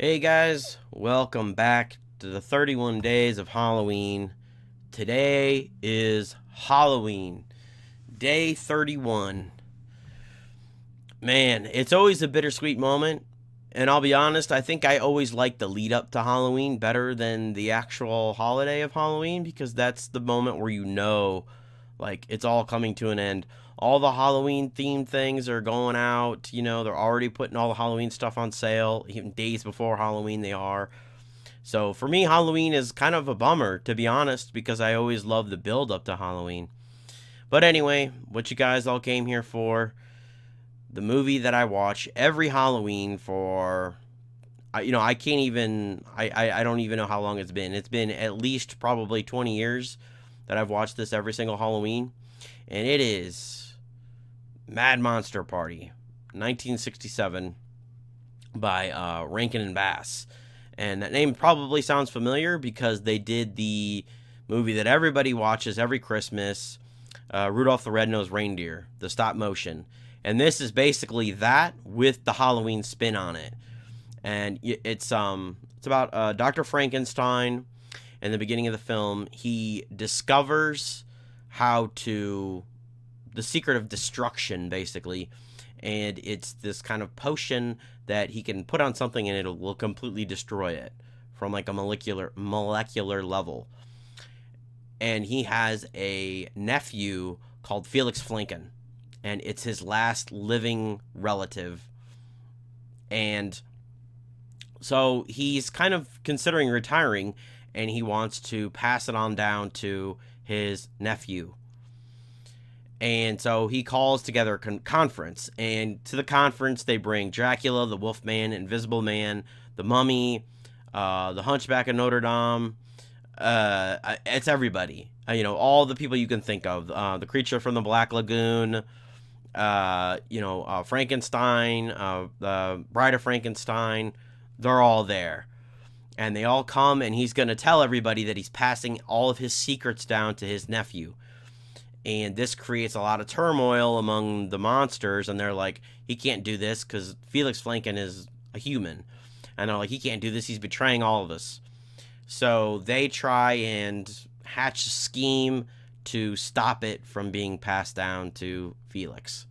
Hey guys, welcome back to the 31 days of Halloween. Today is Halloween, day 31. Man, it's always a bittersweet moment, and I'll be honest, I think I always like the lead up to Halloween better than the actual holiday of Halloween because that's the moment where like, it's all coming to an end. All the Halloween themed things are going out. They're already putting all the Halloween stuff on sale. Even days before Halloween, they are. So for me, Halloween is kind of a bummer, to be honest, because I always love the build up to Halloween. But anyway, what you guys all came here for, the movie that I watch every Halloween for, I can't even, I don't even know how long it's been. It's been at least probably 20 years that I've watched this every single Halloween. And it is Mad Monster Party, 1967, by Rankin and Bass. And that name probably sounds familiar because they did the movie that everybody watches every Christmas, Rudolph the Red-Nosed Reindeer, the stop motion. And this is basically that with the Halloween spin on it. And it's about Dr. Frankenstein. In the beginning of the film, he discovers the secret of destruction, basically. And it's this kind of potion that he can put on something and it will completely destroy it from like a molecular level. And he has a nephew called Felix Flanken, and it's his last living relative. And so he's kind of considering retiring, and he wants to pass it on down to his nephew. And so he calls together a conference, and to the conference they bring Dracula, the Wolfman, Invisible Man, the Mummy, the Hunchback of Notre Dame. It's everybody. All the people you can think of. The creature from the Black Lagoon. Frankenstein, the Bride of Frankenstein. They're all there. And they all come, and he's going to tell everybody that he's passing all of his secrets down to his nephew. And this creates a lot of turmoil among the monsters, and they're like, he can't do this because Felix Flanken is a human. And they're like, he can't do this, he's betraying all of us. So they try and hatch a scheme to stop it from being passed down to Felix.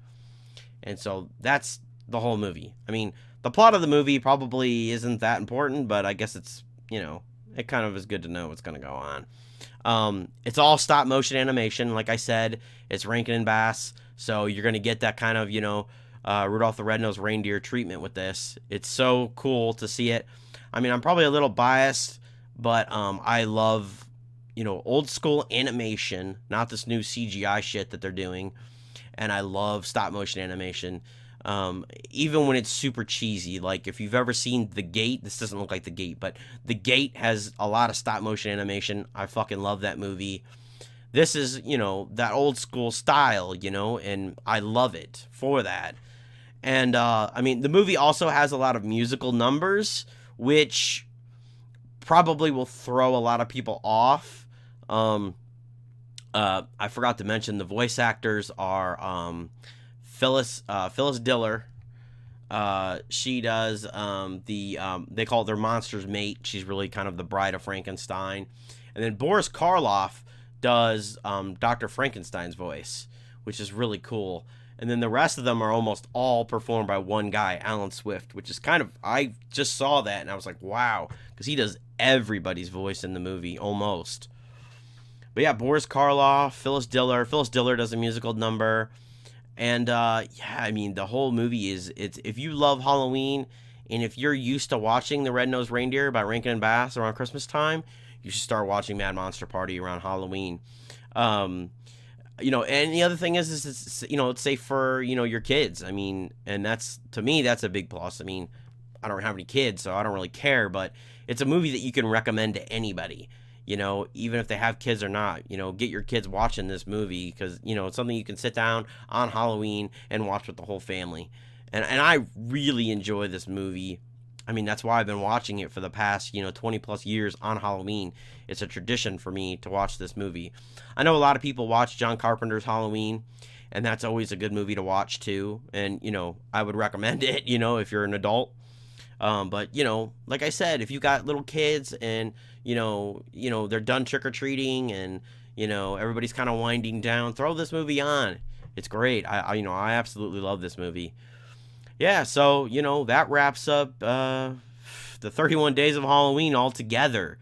And so that's the whole movie. I mean, the plot of the movie probably isn't that important, but I guess it's, it kind of is good to know what's going to go on. It's all stop motion animation. Like I said, it's Rankin and Bass. So you're going to get that kind of, Rudolph the Red-Nosed Reindeer treatment with this. It's so cool to see it. I mean, I'm probably a little biased, but I love, old school animation, not this new CGI shit that they're doing. And I love stop motion animation. Even when it's super cheesy. Like if you've ever seen The Gate, this doesn't look like The Gate, but The Gate has a lot of stop motion animation. I fucking love that movie. This is, that old school style, and I love it for that. And, I mean, the movie also has a lot of musical numbers, which probably will throw a lot of people off. I forgot to mention the voice actors are, Phyllis Diller. She does they call it their monster's mate. She's really kind of the Bride of Frankenstein. And then Boris Karloff does Dr. Frankenstein's voice, which is really cool. And then the rest of them are almost all performed by one guy, Alan Swift, which is kind of, I just saw that and I was like, wow, because he does everybody's voice in the movie, almost. But yeah, Boris Karloff, Phyllis Diller. Phyllis Diller does a musical number. And, I mean, the whole movie it's if you love Halloween, and if you're used to watching The Red-Nosed Reindeer by Rankin and Bass around Christmas time, you should start watching Mad Monster Party around Halloween. And the other thing is it's safe for, your kids. I mean, and to me, that's a big plus. I mean, I don't have any kids, so I don't really care, but it's a movie that you can recommend to anybody. Even if they have kids or not, get your kids watching this movie because, it's something you can sit down on Halloween and watch with the whole family. And I really enjoy this movie. I mean, that's why I've been watching it for the past, 20 plus years on Halloween. It's a tradition for me to watch this movie. I know a lot of people watch John Carpenter's Halloween, and that's always a good movie to watch too. And, I would recommend it, if you're an adult. But like I said, if you got little kids and they're done trick or treating and everybody's kind of winding down, throw this movie on. It's great. I absolutely love this movie. Yeah, so that wraps up the 31 Days of Halloween altogether.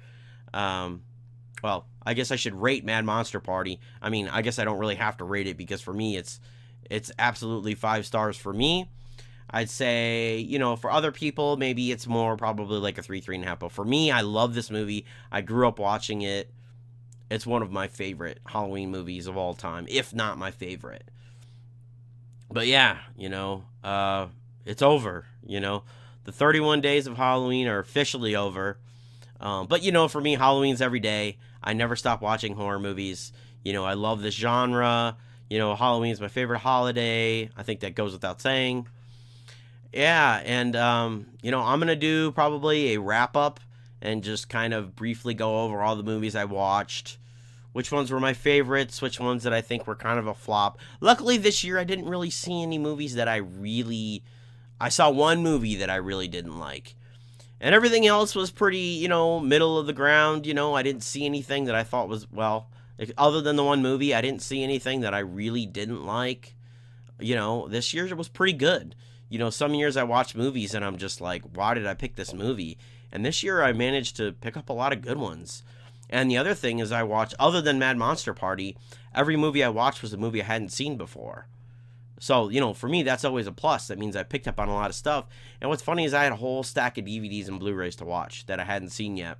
Well, I guess I should rate Mad Monster Party. I mean, I guess I don't really have to rate it because for me, it's absolutely 5 stars for me. I'd say, for other people, maybe it's more probably like a 3.5. But for me, I love this movie. I grew up watching it. It's one of my favorite Halloween movies of all time, if not my favorite. But yeah, it's over. The 31 Days of Halloween are officially over. But for me, Halloween's every day. I never stop watching horror movies. I love this genre. Halloween's my favorite holiday. I think that goes without saying. Yeah, and I'm gonna do probably a wrap up and just kind of briefly go over all the movies I watched, which ones were my favorites, which ones that I think were kind of a flop. Luckily this year I didn't really see any movies that I saw one movie that I really didn't like. And everything else was pretty, middle of the ground. I didn't see anything that I thought was, well, other than the one movie, I didn't see anything that I really didn't like. This year was pretty good. Some years I watch movies and I'm just like, why did I pick this movie? And this year I managed to pick up a lot of good ones. And the other thing is I watched, other than Mad Monster Party, every movie I watched was a movie I hadn't seen before. So, for me, that's always a plus. That means I picked up on a lot of stuff. And what's funny is I had a whole stack of DVDs and Blu-rays to watch that I hadn't seen yet.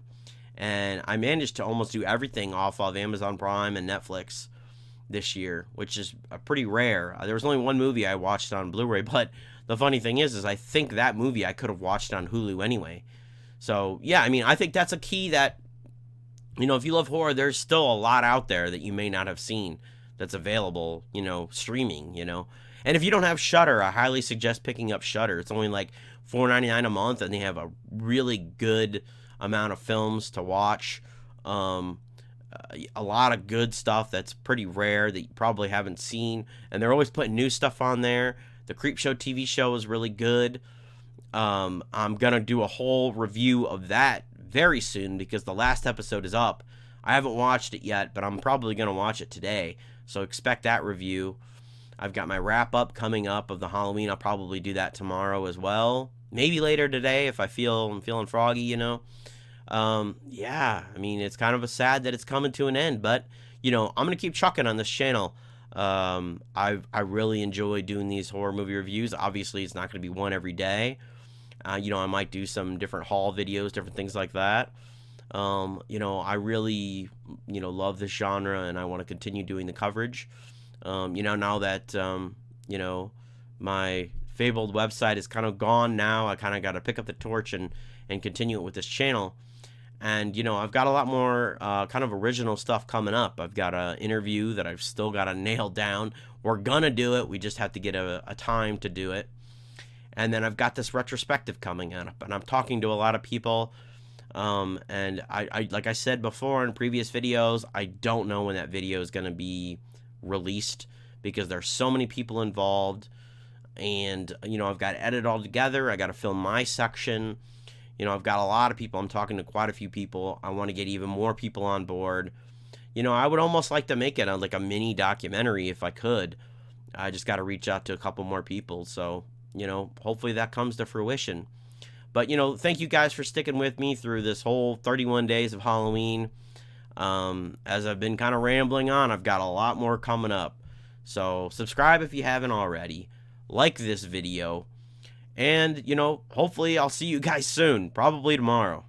And I managed to almost do everything off of Amazon Prime and Netflix this year, which is pretty rare. There was only one movie I watched on Blu-ray, but the funny thing is I think that movie I could have watched on Hulu anyway. So, yeah, I mean, I think that's a key that, if you love horror, there's still a lot out there that you may not have seen that's available, streaming, And if you don't have Shudder, I highly suggest picking up Shudder. It's only like $4.99 a month, and they have a really good amount of films to watch. A lot of good stuff that's pretty rare that you probably haven't seen, and they're always putting new stuff on there. The Creepshow TV show is really good. I'm gonna do a whole review of that very soon because the last episode is up. I haven't watched it yet, but I'm probably gonna watch it today, so expect that review. I've got my wrap up coming up of the Halloween. I'll probably do that tomorrow as well. Maybe later today if I'm feeling froggy, Yeah, I mean, it's kind of sad that it's coming to an end, but, I'm going to keep trucking on this channel. I really enjoy doing these horror movie reviews. Obviously, it's not going to be one every day. I might do some different haul videos, different things like that. I really, love this genre, and I want to continue doing the coverage. Now that, my fabled website is kind of gone now, I kind of got to pick up the torch and continue it with this channel. And, I've got a lot more kind of original stuff coming up. I've got an interview that I've still got to nail down. We're going to do it. We just have to get a time to do it. And then I've got this retrospective coming up. And I'm talking to a lot of people. And I like I said before in previous videos, I don't know when that video is going to be released because there's so many people involved. And, I've got to edit it all together. I got to film my section. I've got a lot of people. I'm talking to quite a few people. I want to get even more people on board. I would almost like to make it like a mini documentary if I could. I just got to reach out to a couple more people. So, hopefully that comes to fruition. But, thank you guys for sticking with me through this whole 31 days of Halloween. As I've been kind of rambling on, I've got a lot more coming up. So subscribe if you haven't already. Like this video. And, hopefully I'll see you guys soon. Probably tomorrow.